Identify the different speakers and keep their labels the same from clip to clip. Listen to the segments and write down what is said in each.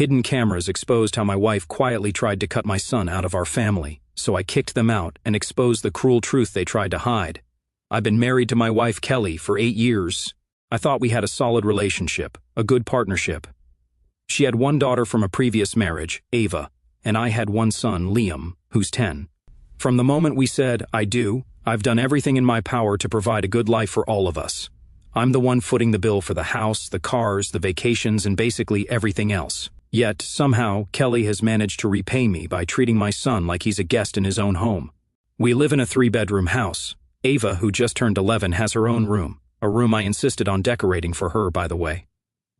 Speaker 1: Hidden cameras exposed how my wife quietly tried to cut my son out of our family, so I kicked them out and exposed the cruel truth they tried to hide. I've been married to my wife Kelly for 8 years. I thought we had a solid relationship, a good partnership. She had one daughter from a previous marriage, Ava, and I had one son, Liam, who's 10. From the moment we said, "I do," I've done everything in my power to provide a good life for all of us. I'm the one footing the bill for the house, the cars, the vacations, and basically everything else. Yet, somehow, Kelly has managed to repay me by treating my son like he's a guest in his own home. We live in a 3-bedroom house. Ava, who just turned 11, has her own room, a room I insisted on decorating for her, by the way.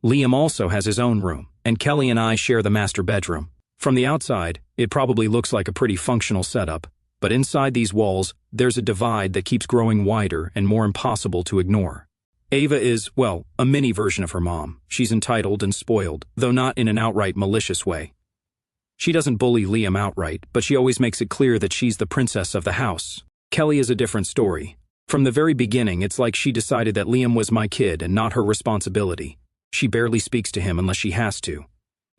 Speaker 1: Liam also has his own room, and Kelly and I share the master bedroom. From the outside, it probably looks like a pretty functional setup, but inside these walls, there's a divide that keeps growing wider and more impossible to ignore. Ava is, well, a mini version of her mom. She's entitled and spoiled, though not in an outright malicious way. She doesn't bully Liam outright, but she always makes it clear that she's the princess of the house. Kelly is a different story. From the very beginning, it's like she decided that Liam was my kid and not her responsibility. She barely speaks to him unless she has to.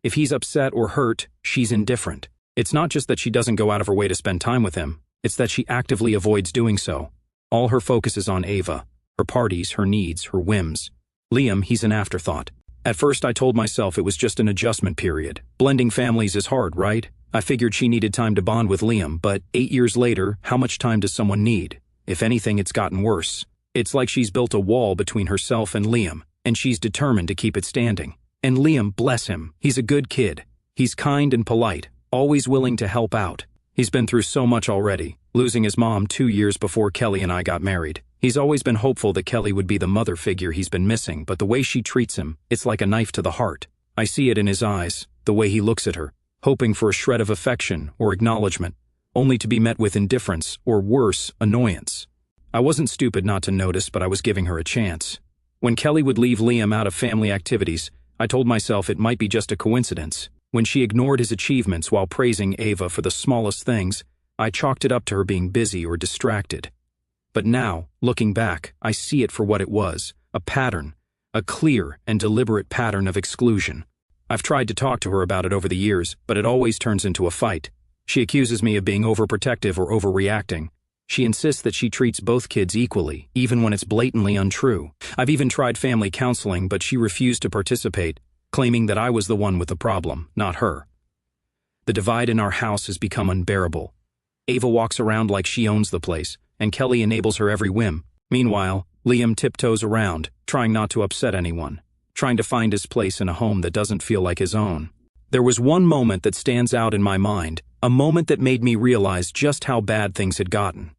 Speaker 1: If he's upset or hurt, she's indifferent. It's not just that she doesn't go out of her way to spend time with him, it's that she actively avoids doing so. All her focus is on Ava, her parties, her needs, her whims. Liam, he's an afterthought. At first I told myself it was just an adjustment period. Blending families is hard, right? I figured she needed time to bond with Liam, but 8 years later, how much time does someone need? If anything, it's gotten worse. It's like she's built a wall between herself and Liam, and she's determined to keep it standing. And Liam, bless him, he's a good kid. He's kind and polite, always willing to help out. He's been through so much already, losing his mom 2 years before Kelly and I got married. He's always been hopeful that Kelly would be the mother figure he's been missing, but the way she treats him, it's like a knife to the heart. I see it in his eyes, the way he looks at her, hoping for a shred of affection or acknowledgement, only to be met with indifference or worse, annoyance. I wasn't stupid not to notice, but I was giving her a chance. When Kelly would leave Liam out of family activities, I told myself it might be just a coincidence. When she ignored his achievements while praising Ava for the smallest things, I chalked it up to her being busy or distracted. But now, looking back, I see it for what it was, a pattern, a clear and deliberate pattern of exclusion. I've tried to talk to her about it over the years, but it always turns into a fight. She accuses me of being overprotective or overreacting. She insists that she treats both kids equally, even when it's blatantly untrue. I've even tried family counseling, but she refused to participate, claiming that I was the one with the problem, not her. The divide in our house has become unbearable. Ava walks around like she owns the place, and Kelly enables her every whim. Meanwhile, Liam tiptoes around, trying not to upset anyone, trying to find his place in a home that doesn't feel like his own. There was one moment that stands out in my mind, a moment that made me realize just how bad things had gotten.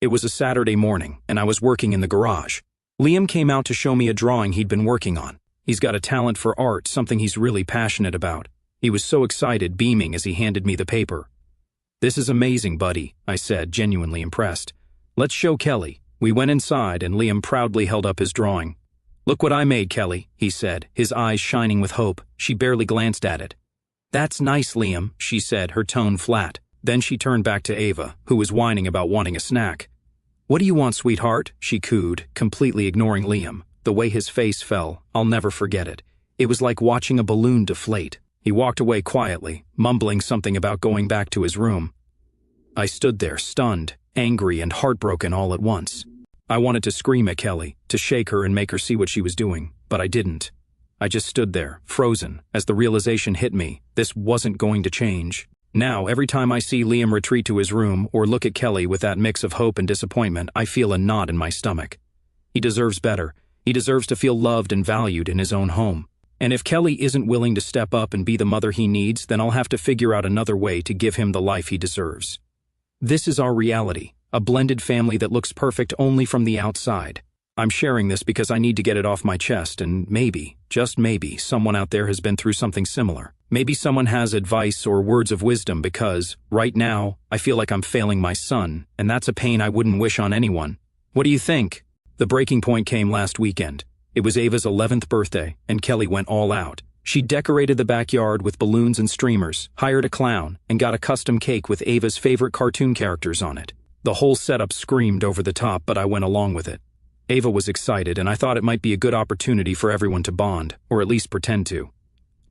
Speaker 1: It was a Saturday morning, and I was working in the garage. Liam came out to show me a drawing he'd been working on. He's got a talent for art, something he's really passionate about. He was so excited, beaming as he handed me the paper. "This is amazing, buddy," I said, genuinely impressed. "Let's show Kelly." We went inside, and Liam proudly held up his drawing. "Look what I made, Kelly," he said, his eyes shining with hope. She barely glanced at it. "That's nice, Liam," she said, her tone flat. Then she turned back to Ava, who was whining about wanting a snack. "What do you want, sweetheart?" she cooed, completely ignoring Liam. The way his face fell, I'll never forget it. It was like watching a balloon deflate. He walked away quietly, mumbling something about going back to his room. I stood there, stunned, angry, and heartbroken all at once. I wanted to scream at Kelly, to shake her and make her see what she was doing, but I didn't. I just stood there, frozen, as the realization hit me, this wasn't going to change. Now, every time I see Liam retreat to his room or look at Kelly with that mix of hope and disappointment, I feel a knot in my stomach. He deserves better. He deserves to feel loved and valued in his own home. And if Kelly isn't willing to step up and be the mother he needs, then I'll have to figure out another way to give him the life he deserves. This is our reality, a blended family that looks perfect only from the outside. I'm sharing this because I need to get it off my chest, and maybe, just maybe, someone out there has been through something similar. Maybe someone has advice or words of wisdom because, right now, I feel like I'm failing my son, and that's a pain I wouldn't wish on anyone. What do you think? The breaking point came last weekend. It was Ava's 11th birthday, and Kelly went all out. She decorated the backyard with balloons and streamers, hired a clown, and got a custom cake with Ava's favorite cartoon characters on it. The whole setup screamed over the top, but I went along with it. Ava was excited, and I thought it might be a good opportunity for everyone to bond, or at least pretend to.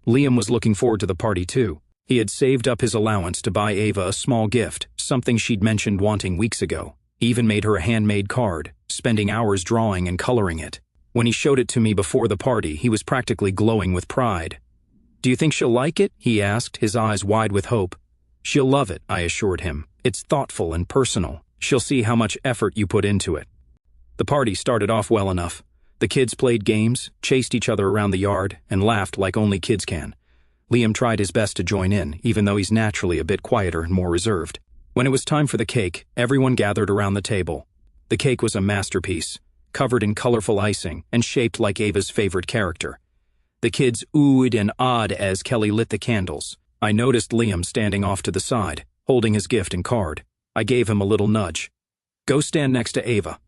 Speaker 1: Liam was looking forward to the party too. He had saved up his allowance to buy Ava a small gift, something she'd mentioned wanting weeks ago. He even made her a handmade card, spending hours drawing and coloring it. When he showed it to me before the party, he was practically glowing with pride. "Do you think she'll like it?" he asked, his eyes wide with hope. "She'll love it," I assured him. "It's thoughtful and personal. She'll see how much effort you put into it." The party started off well enough. The kids played games, chased each other around the yard, and laughed like only kids can. Liam tried his best to join in, even though he's naturally a bit quieter and more reserved. When it was time for the cake, everyone gathered around the table. The cake was a masterpiece, covered in colorful icing and shaped like Ava's favorite character. The kids oohed and awed as Kelly lit the candles. I noticed Liam standing off to the side, holding his gift and card. I gave him a little nudge. "Go stand next to Ava."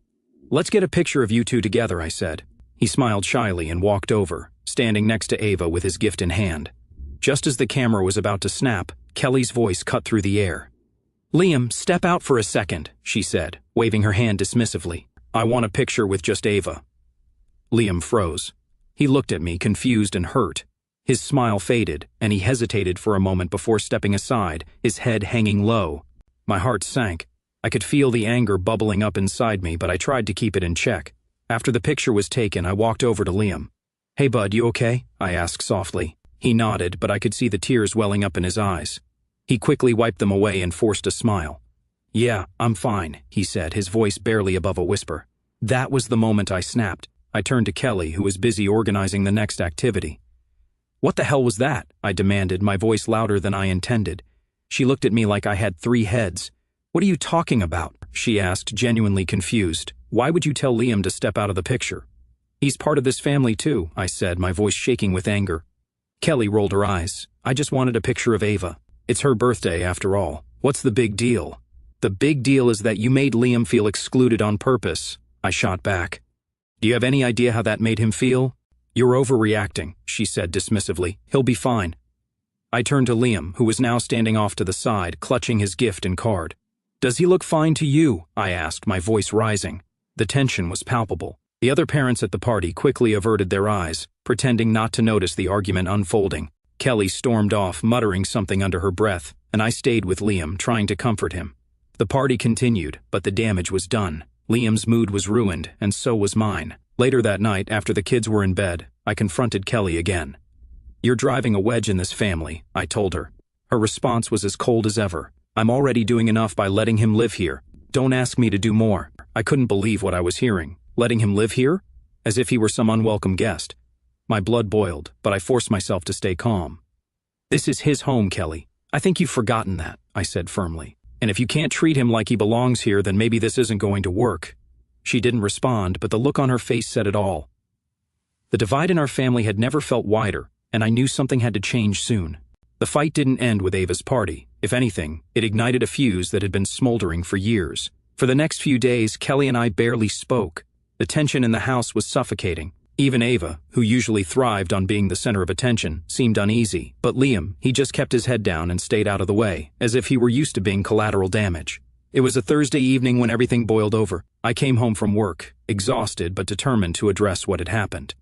Speaker 1: "Let's get a picture of you two together," I said. He smiled shyly and walked over, standing next to Ava with his gift in hand. Just as the camera was about to snap, Kelly's voice cut through the air. "Liam, step out for a second," she said, waving her hand dismissively. "I want a picture with just Ava." Liam froze. He looked at me, confused and hurt. His smile faded, and he hesitated for a moment before stepping aside, his head hanging low. My heart sank. I could feel the anger bubbling up inside me, but I tried to keep it in check. After the picture was taken, I walked over to Liam. "Hey bud, you okay?" I asked softly. He nodded, but I could see the tears welling up in his eyes. He quickly wiped them away and forced a smile. "Yeah, I'm fine," he said, his voice barely above a whisper. That was the moment I snapped. I turned to Kelly, who was busy organizing the next activity. "What the hell was that?" I demanded, my voice louder than I intended. She looked at me like I had 3 heads. "What are you talking about?" she asked, genuinely confused. "Why would you tell Liam to step out of the picture?" "He's part of this family too," I said, my voice shaking with anger. Kelly rolled her eyes. "I just wanted a picture of Ava. It's her birthday, after all. What's the big deal?" "The big deal is that you made Liam feel excluded on purpose," I shot back. "Do you have any idea how that made him feel?" "You're overreacting," she said dismissively. "He'll be fine." I turned to Liam, who was now standing off to the side, clutching his gift and card. "Does he look fine to you?" I asked, my voice rising. The tension was palpable. The other parents at the party quickly averted their eyes, pretending not to notice the argument unfolding. Kelly stormed off, muttering something under her breath, and I stayed with Liam, trying to comfort him. The party continued, but the damage was done. Liam's mood was ruined, and so was mine. Later that night, after the kids were in bed, I confronted Kelly again. "You're driving a wedge in this family," I told her. Her response was as cold as ever. "I'm already doing enough by letting him live here. Don't ask me to do more." I couldn't believe what I was hearing. Letting him live here? As if he were some unwelcome guest. My blood boiled, but I forced myself to stay calm. "This is his home, Kelly. I think you've forgotten that," I said firmly. "And if you can't treat him like he belongs here, then maybe this isn't going to work." She didn't respond, but the look on her face said it all. The divide in our family had never felt wider, and I knew something had to change soon. The fight didn't end with Ava's party. If anything, it ignited a fuse that had been smoldering for years. For the next few days, Kelly and I barely spoke. The tension in the house was suffocating. Even Ava, who usually thrived on being the center of attention, seemed uneasy. But Liam, he just kept his head down and stayed out of the way, as if he were used to being collateral damage. It was a Thursday evening when everything boiled over. I came home from work, exhausted but determined to address what had happened.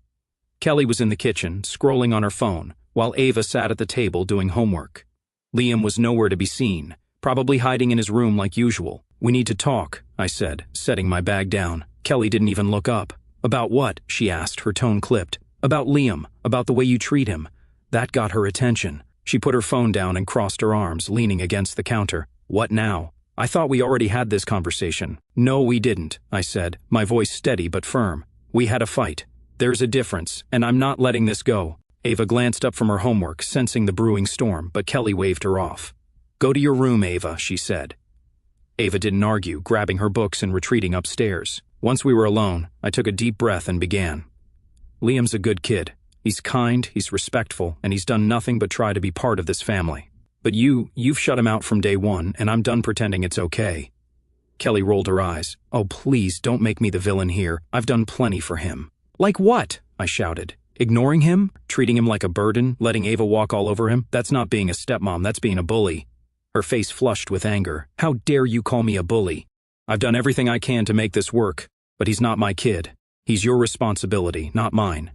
Speaker 1: Kelly was in the kitchen, scrolling on her phone, while Ava sat at the table doing homework. Liam was nowhere to be seen, probably hiding in his room like usual. "We need to talk," I said, setting my bag down. Kelly didn't even look up. "About what?" she asked, her tone clipped. "About Liam, about the way you treat him." That got her attention. She put her phone down and crossed her arms, leaning against the counter. "What now?" "I thought we already had this conversation." "No, we didn't," I said, my voice steady but firm. "We had a fight. There's a difference, and I'm not letting this go." Ava glanced up from her homework, sensing the brewing storm, but Kelly waved her off. "Go to your room, Ava," she said. Ava didn't argue, grabbing her books and retreating upstairs. Once we were alone, I took a deep breath and began. "Liam's a good kid. He's kind, he's respectful, and he's done nothing but try to be part of this family. But you've shut him out from day one, and I'm done pretending it's okay." Kelly rolled her eyes. "Oh, please, don't make me the villain here. I've done plenty for him." "Like what?" I shouted. "Ignoring him? Treating him like a burden? Letting Ava walk all over him? That's not being a stepmom, that's being a bully." Her face flushed with anger. "How dare you call me a bully? I've done everything I can to make this work, but he's not my kid. He's your responsibility, not mine."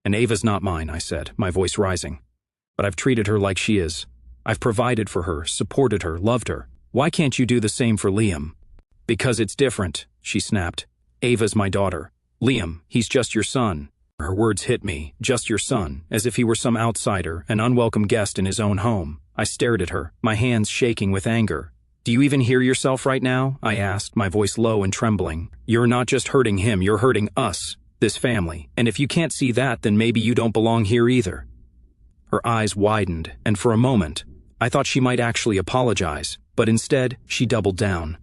Speaker 1: "And Ava's not mine," I said, my voice rising. But I've treated her like she is. I've provided for her, supported her, loved her. Why can't you do the same for Liam? Because it's different, she snapped. Ava's my daughter. Liam, he's just your son. Her words hit me, just your son, as if he were some outsider, an unwelcome guest in his own home. I stared at her, my hands shaking with anger. Do you even hear yourself right now? I asked, my voice low and trembling. You're not just hurting him, you're hurting us, this family. And if you can't see that, then maybe you don't belong here either. Her eyes widened, and for a moment, I thought she might actually apologize, but instead, she doubled down.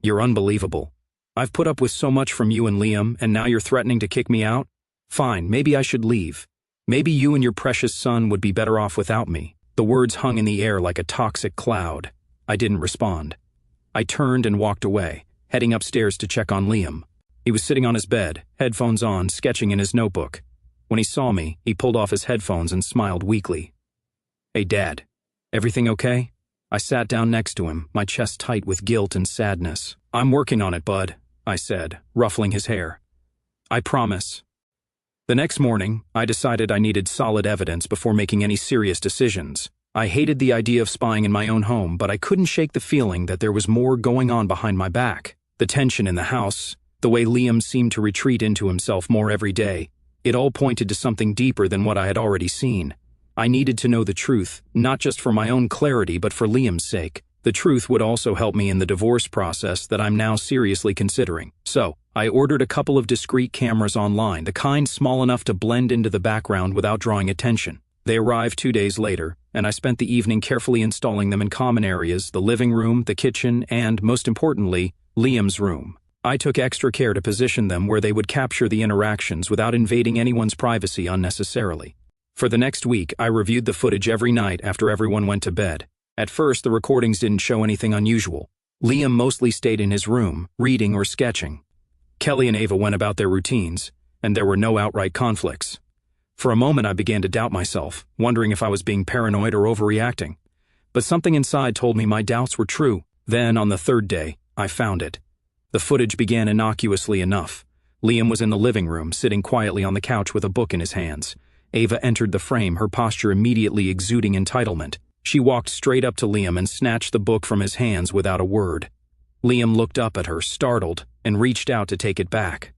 Speaker 1: You're unbelievable. I've put up with so much from you and Liam, and now you're threatening to kick me out? Fine, maybe I should leave. Maybe you and your precious son would be better off without me. The words hung in the air like a toxic cloud. I didn't respond. I turned and walked away, heading upstairs to check on Liam. He was sitting on his bed, headphones on, sketching in his notebook. When he saw me, he pulled off his headphones and smiled weakly. Hey, Dad. Everything okay? I sat down next to him, my chest tight with guilt and sadness. I'm working on it, bud, I said, ruffling his hair. I promise. The next morning, I decided I needed solid evidence before making any serious decisions. I hated the idea of spying in my own home, but I couldn't shake the feeling that there was more going on behind my back. The tension in the house, the way Liam seemed to retreat into himself more every day, it all pointed to something deeper than what I had already seen. I needed to know the truth, not just for my own clarity, but for Liam's sake. The truth would also help me in the divorce process that I'm now seriously considering. So, I ordered a couple of discreet cameras online, the kind small enough to blend into the background without drawing attention. They arrived 2 days later, and I spent the evening carefully installing them in common areas, the living room, the kitchen, and, most importantly, Liam's room. I took extra care to position them where they would capture the interactions without invading anyone's privacy unnecessarily. For the next week, I reviewed the footage every night after everyone went to bed. At first, the recordings didn't show anything unusual. Liam mostly stayed in his room, reading or sketching. Kelly and Ava went about their routines, and there were no outright conflicts. For a moment, I began to doubt myself, wondering if I was being paranoid or overreacting. But something inside told me my doubts were true. Then, on the third day, I found it. The footage began innocuously enough. Liam was in the living room, sitting quietly on the couch with a book in his hands. Ava entered the frame, her posture immediately exuding entitlement. She walked straight up to Liam and snatched the book from his hands without a word. Liam looked up at her, startled, and reached out to take it back.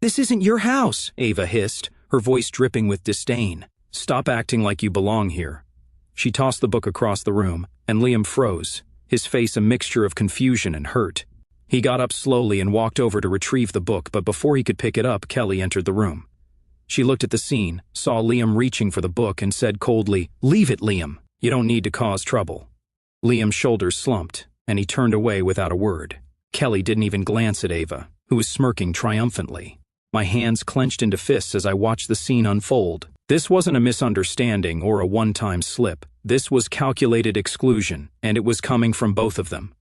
Speaker 1: "This isn't your house," Ava hissed, her voice dripping with disdain. "Stop acting like you belong here." She tossed the book across the room, and Liam froze, his face a mixture of confusion and hurt. He got up slowly and walked over to retrieve the book, but before he could pick it up, Kelly entered the room. She looked at the scene, saw Liam reaching for the book, and said coldly, "Leave it, Liam. You don't need to cause trouble." Liam's shoulders slumped, and he turned away without a word. Kelly didn't even glance at Ava, who was smirking triumphantly. My hands clenched into fists as I watched the scene unfold. This wasn't a misunderstanding or a one-time slip. This was calculated exclusion, and it was coming from both of them.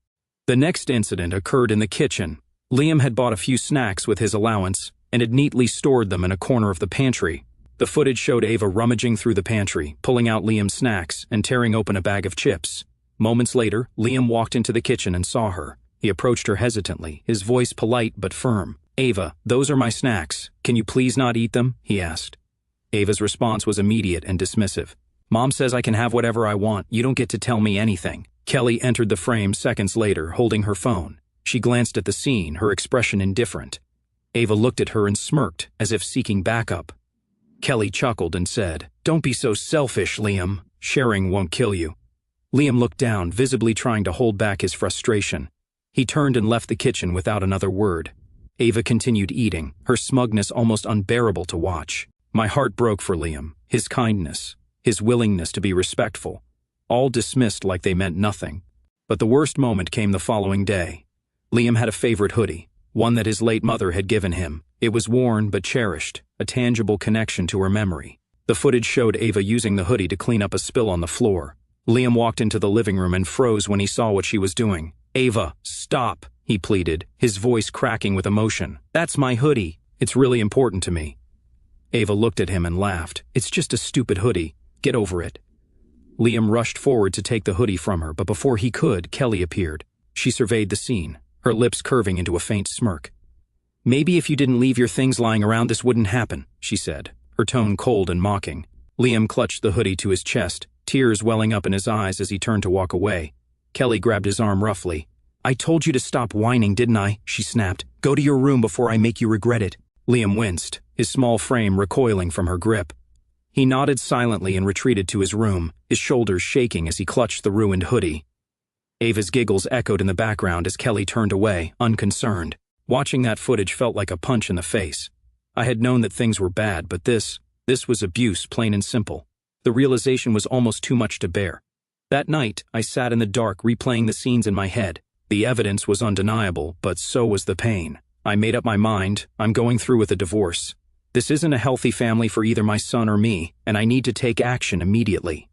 Speaker 1: The next incident occurred in the kitchen. Liam had bought a few snacks with his allowance and had neatly stored them in a corner of the pantry. The footage showed Ava rummaging through the pantry, pulling out Liam's snacks and tearing open a bag of chips. Moments later, Liam walked into the kitchen and saw her. He approached her hesitantly, his voice polite but firm. "Ava, those are my snacks. Can you please not eat them?" he asked. Ava's response was immediate and dismissive. "Mom says I can have whatever I want. You don't get to tell me anything." Kelly entered the frame seconds later, holding her phone. She glanced at the scene, her expression indifferent. Ava looked at her and smirked, as if seeking backup. Kelly chuckled and said, "Don't be so selfish, Liam. Sharing won't kill you." Liam looked down, visibly trying to hold back his frustration. He turned and left the kitchen without another word. Ava continued eating, her smugness almost unbearable to watch. My heart broke for Liam, his kindness, his willingness to be respectful, all dismissed like they meant nothing. But the worst moment came the following day. Liam had a favorite hoodie, one that his late mother had given him. It was worn but cherished, a tangible connection to her memory. The footage showed Ava using the hoodie to clean up a spill on the floor. Liam walked into the living room and froze when he saw what she was doing. "Ava, stop," he pleaded, his voice cracking with emotion. "That's my hoodie. It's really important to me." Ava looked at him and laughed. "It's just a stupid hoodie. Get over it." Liam rushed forward to take the hoodie from her, but before he could, Kelly appeared. She surveyed the scene, her lips curving into a faint smirk. "Maybe if you didn't leave your things lying around, this wouldn't happen," she said, her tone cold and mocking. Liam clutched the hoodie to his chest, tears welling up in his eyes as he turned to walk away. Kelly grabbed his arm roughly. "I told you to stop whining, didn't I?" she snapped. "Go to your room before I make you regret it." Liam winced, his small frame recoiling from her grip. He nodded silently and retreated to his room, his shoulders shaking as he clutched the ruined hoodie. Ava's giggles echoed in the background as Kelly turned away, unconcerned. Watching that footage felt like a punch in the face. I had known that things were bad, but this was abuse, plain and simple. The realization was almost too much to bear. That night, I sat in the dark replaying the scenes in my head. The evidence was undeniable, but so was the pain. I made up my mind, I'm going through with a divorce. This isn't a healthy family for either my son or me, and I need to take action immediately.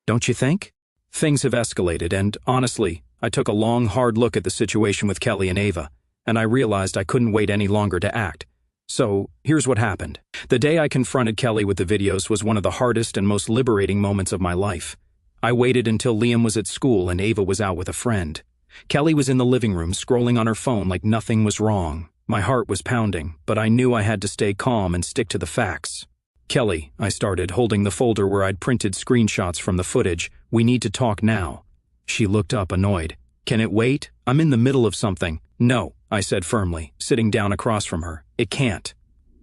Speaker 1: Don't you think? Things have escalated, and honestly, I took a long, hard look at the situation with Kelly and Ava, and I realized I couldn't wait any longer to act. So, here's what happened. The day I confronted Kelly with the videos was one of the hardest and most liberating moments of my life. I waited until Liam was at school and Ava was out with a friend. Kelly was in the living room scrolling on her phone like nothing was wrong. My heart was pounding, but I knew I had to stay calm and stick to the facts. "Kelly," I started, holding the folder where I'd printed screenshots from the footage, "we need to talk now." She looked up, annoyed. "Can it wait? I'm in the middle of something." "No," I said firmly, sitting down across from her. "It can't."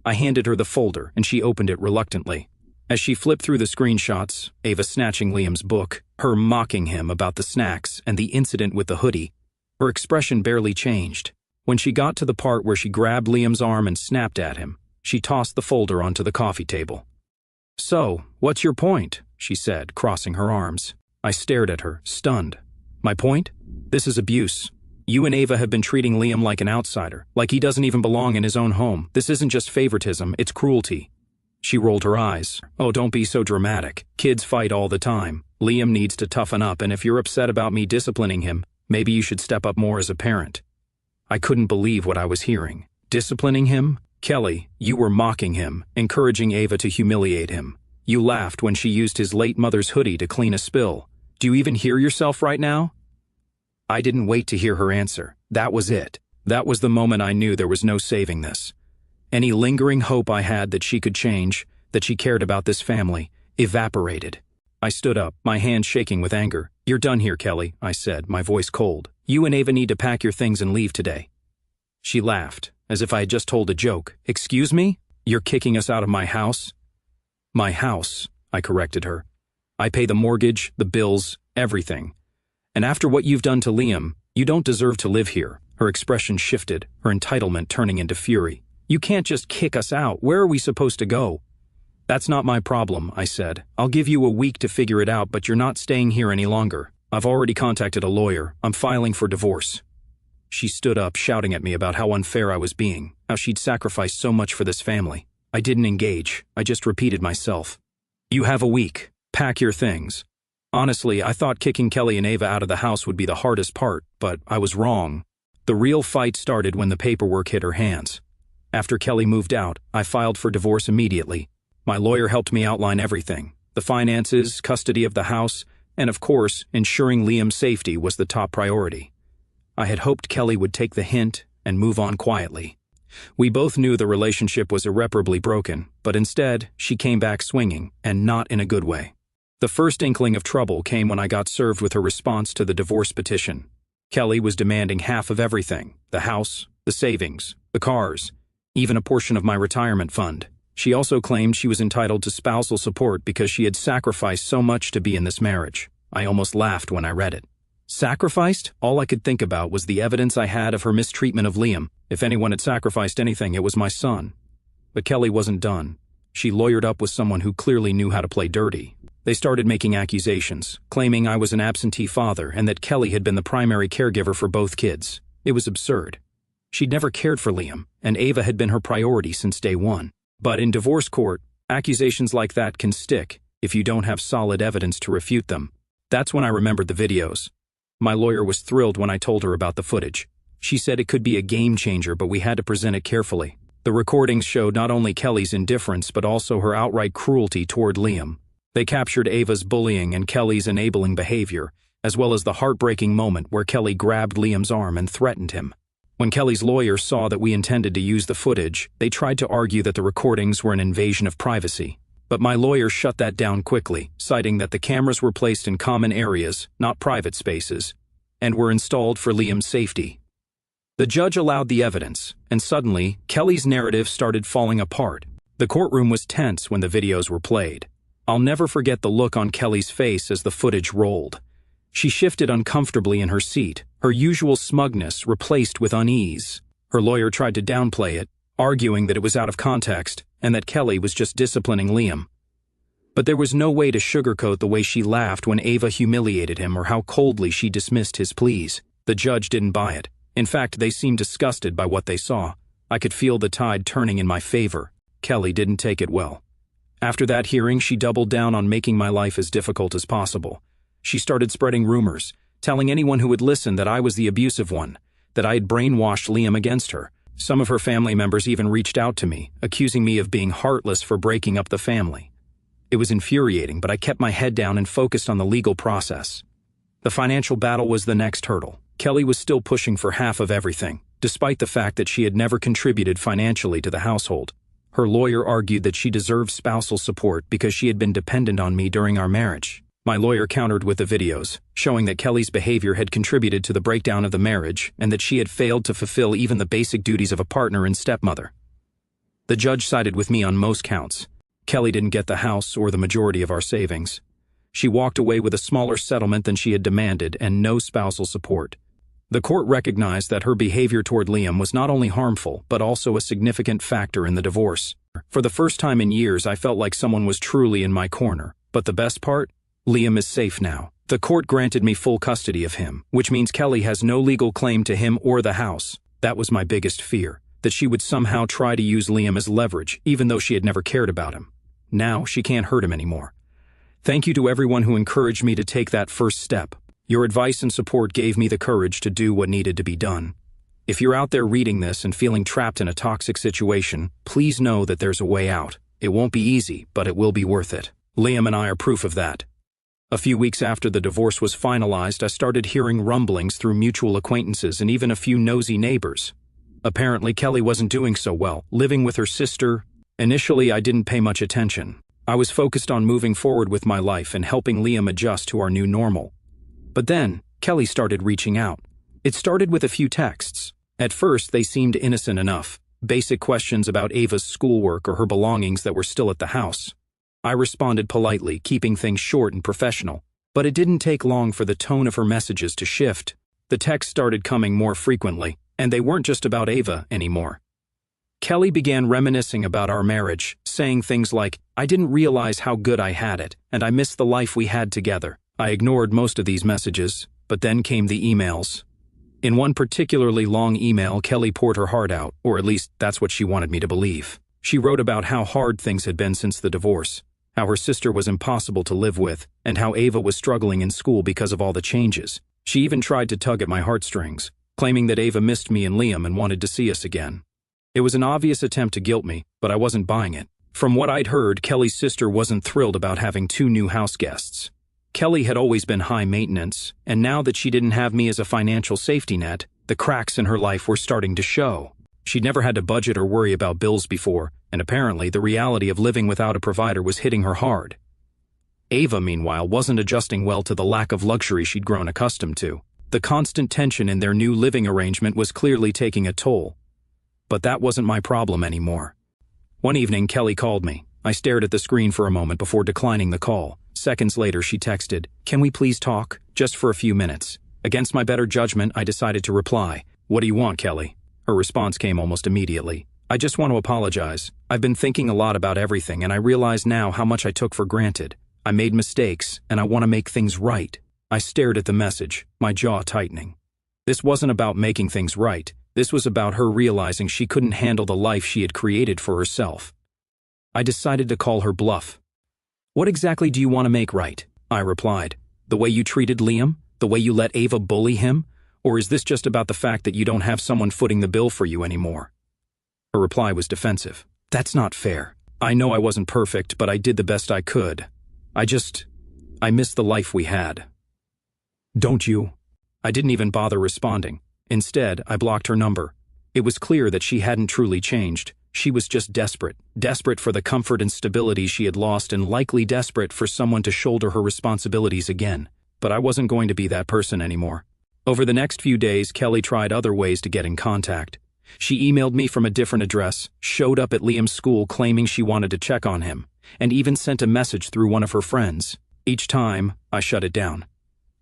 Speaker 1: I handed her the folder, and she opened it reluctantly. As she flipped through the screenshots, Ava snatching Liam's book, her mocking him about the snacks and the incident with the hoodie, her expression barely changed. When she got to the part where she grabbed Liam's arm and snapped at him, she tossed the folder onto the coffee table. "So, what's your point?" she said, crossing her arms. I stared at her, stunned. "My point? This is abuse. You and Ava have been treating Liam like an outsider, like he doesn't even belong in his own home. This isn't just favoritism, it's cruelty." She rolled her eyes. "Oh, don't be so dramatic. Kids fight all the time. Liam needs to toughen up, and if you're upset about me disciplining him, maybe you should step up more as a parent." I couldn't believe what I was hearing. Disciplining him? Kelly, you were mocking him, encouraging Ava to humiliate him. You laughed when she used his late mother's hoodie to clean a spill. Do you even hear yourself right now? I didn't wait to hear her answer. That was it. That was the moment I knew there was no saving this. Any lingering hope I had that she could change, that she cared about this family, evaporated. I stood up, my hands shaking with anger. "You're done here, Kelly," I said, my voice cold. "You and Ava need to pack your things and leave today." She laughed, as if I had just told a joke. "Excuse me? You're kicking us out of my house?" "My house," I corrected her. "I pay the mortgage, the bills, everything. And after what you've done to Liam, you don't deserve to live here." Her expression shifted, her entitlement turning into fury. "You can't just kick us out. Where are we supposed to go?" "That's not my problem," I said. "I'll give you a week to figure it out, but you're not staying here any longer. I've already contacted a lawyer. I'm filing for divorce." She stood up, shouting at me about how unfair I was being, how she'd sacrificed so much for this family. I didn't engage. I just repeated myself. "You have a week. Pack your things." Honestly, I thought kicking Kelly and Ava out of the house would be the hardest part, but I was wrong. The real fight started when the paperwork hit her hands. After Kelly moved out, I filed for divorce immediately. My lawyer helped me outline everything. The finances, custody of the house, and of course, ensuring Liam's safety was the top priority. I had hoped Kelly would take the hint and move on quietly. We both knew the relationship was irreparably broken, but instead, she came back swinging, and not in a good way. The first inkling of trouble came when I got served with her response to the divorce petition. Kelly was demanding half of everything: the house, the savings, the cars, even a portion of my retirement fund. She also claimed she was entitled to spousal support because she had sacrificed so much to be in this marriage. I almost laughed when I read it. Sacrificed? All I could think about was the evidence I had of her mistreatment of Liam. If anyone had sacrificed anything, it was my son. But Kelly wasn't done. She lawyered up with someone who clearly knew how to play dirty. They started making accusations, claiming I was an absentee father and that Kelly had been the primary caregiver for both kids. It was absurd. She'd never cared for Liam, and Ava had been her priority since day one. But in divorce court, accusations like that can stick if you don't have solid evidence to refute them. That's when I remembered the videos. My lawyer was thrilled when I told her about the footage. She said it could be a game changer, but we had to present it carefully. The recordings showed not only Kelly's indifference, but also her outright cruelty toward Liam. They captured Ava's bullying and Kelly's enabling behavior, as well as the heartbreaking moment where Kelly grabbed Liam's arm and threatened him. When Kelly's lawyers saw that we intended to use the footage, they tried to argue that the recordings were an invasion of privacy. But my lawyer shut that down quickly, citing that the cameras were placed in common areas, not private spaces, and were installed for Liam's safety. The judge allowed the evidence, and suddenly, Kelly's narrative started falling apart. The courtroom was tense when the videos were played. I'll never forget the look on Kelly's face as the footage rolled. She shifted uncomfortably in her seat, her usual smugness replaced with unease. Her lawyer tried to downplay it, arguing that it was out of context and that Kelly was just disciplining Liam. But there was no way to sugarcoat the way she laughed when Ava humiliated him or how coldly she dismissed his pleas. The judge didn't buy it. In fact, they seemed disgusted by what they saw. I could feel the tide turning in my favor. Kelly didn't take it well. After that hearing, she doubled down on making my life as difficult as possible. She started spreading rumors, telling anyone who would listen that I was the abusive one, that I had brainwashed Liam against her. Some of her family members even reached out to me, accusing me of being heartless for breaking up the family. It was infuriating, but I kept my head down and focused on the legal process. The financial battle was the next hurdle. Kelly was still pushing for half of everything, despite the fact that she had never contributed financially to the household. Her lawyer argued that she deserved spousal support because she had been dependent on me during our marriage. My lawyer countered with the videos, showing that Kelly's behavior had contributed to the breakdown of the marriage and that she had failed to fulfill even the basic duties of a partner and stepmother. The judge sided with me on most counts. Kelly didn't get the house or the majority of our savings. She walked away with a smaller settlement than she had demanded and no spousal support. The court recognized that her behavior toward Liam was not only harmful, but also a significant factor in the divorce. For the first time in years, I felt like someone was truly in my corner. But the best part? Liam is safe now. The court granted me full custody of him, which means Kelly has no legal claim to him or the house. That was my biggest fear, that she would somehow try to use Liam as leverage, even though she had never cared about him. Now, she can't hurt him anymore. Thank you to everyone who encouraged me to take that first step. Your advice and support gave me the courage to do what needed to be done. If you're out there reading this and feeling trapped in a toxic situation, please know that there's a way out. It won't be easy, but it will be worth it. Liam and I are proof of that. A few weeks after the divorce was finalized, I started hearing rumblings through mutual acquaintances and even a few nosy neighbors. Apparently, Kelly wasn't doing so well, living with her sister. Initially, I didn't pay much attention. I was focused on moving forward with my life and helping Liam adjust to our new normal. But then, Kelly started reaching out. It started with a few texts. At first, they seemed innocent enough. Basic questions about Ava's schoolwork or her belongings that were still at the house. I responded politely, keeping things short and professional. But it didn't take long for the tone of her messages to shift. The texts started coming more frequently, and they weren't just about Ava anymore. Kelly began reminiscing about our marriage, saying things like, "I didn't realize how good I had it, and I missed the life we had together." I ignored most of these messages, but then came the emails. In one particularly long email, Kelly poured her heart out, or at least that's what she wanted me to believe. She wrote about how hard things had been since the divorce, how her sister was impossible to live with, and how Ava was struggling in school because of all the changes. She even tried to tug at my heartstrings, claiming that Ava missed me and Liam and wanted to see us again. It was an obvious attempt to guilt me, but I wasn't buying it. From what I'd heard, Kelly's sister wasn't thrilled about having 2 new house guests. Kelly had always been high maintenance, and now that she didn't have me as a financial safety net, the cracks in her life were starting to show. She'd never had to budget or worry about bills before, and apparently the reality of living without a provider was hitting her hard. Ava, meanwhile, wasn't adjusting well to the lack of luxury she'd grown accustomed to. The constant tension in their new living arrangement was clearly taking a toll. But that wasn't my problem anymore. One evening, Kelly called me. I stared at the screen for a moment before declining the call. Seconds later, she texted, "Can we please talk? Just for a few minutes." Against my better judgment, I decided to reply, "What do you want, Kelly?" Her response came almost immediately. "I just want to apologize. I've been thinking a lot about everything, and I realize now how much I took for granted. I made mistakes, and I want to make things right." I stared at the message, my jaw tightening. This wasn't about making things right. This was about her realizing she couldn't handle the life she had created for herself. I decided to call her bluff. "What exactly do you want to make right?" I replied. "The way you treated Liam? The way you let Ava bully him? Or is this just about the fact that you don't have someone footing the bill for you anymore?" Her reply was defensive. "That's not fair. I know I wasn't perfect, but I did the best I could. I missed the life we had." "Don't you?" I didn't even bother responding. Instead, I blocked her number. It was clear that she hadn't truly changed. She was just desperate. Desperate for the comfort and stability she had lost, and likely desperate for someone to shoulder her responsibilities again. But I wasn't going to be that person anymore. Over the next few days, Kelly tried other ways to get in contact. She emailed me from a different address, showed up at Liam's school claiming she wanted to check on him, and even sent a message through one of her friends. Each time, I shut it down.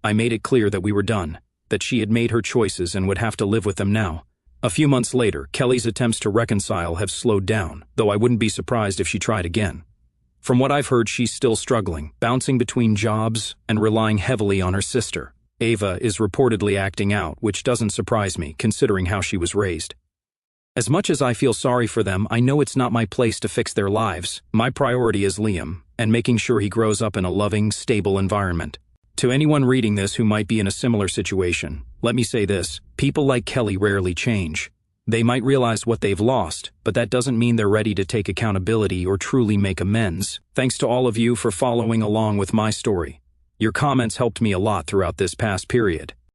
Speaker 1: I made it clear that we were done, that she had made her choices and would have to live with them now. A few months later, Kelly's attempts to reconcile have slowed down, though I wouldn't be surprised if she tried again. From what I've heard, she's still struggling, bouncing between jobs and relying heavily on her sister. Ava is reportedly acting out, which doesn't surprise me, considering how she was raised. As much as I feel sorry for them, I know it's not my place to fix their lives. My priority is Liam, and making sure he grows up in a loving, stable environment. To anyone reading this who might be in a similar situation, let me say this: people like Kelly rarely change. They might realize what they've lost, but that doesn't mean they're ready to take accountability or truly make amends. Thanks to all of you for following along with my story. Your comments helped me a lot throughout this past period.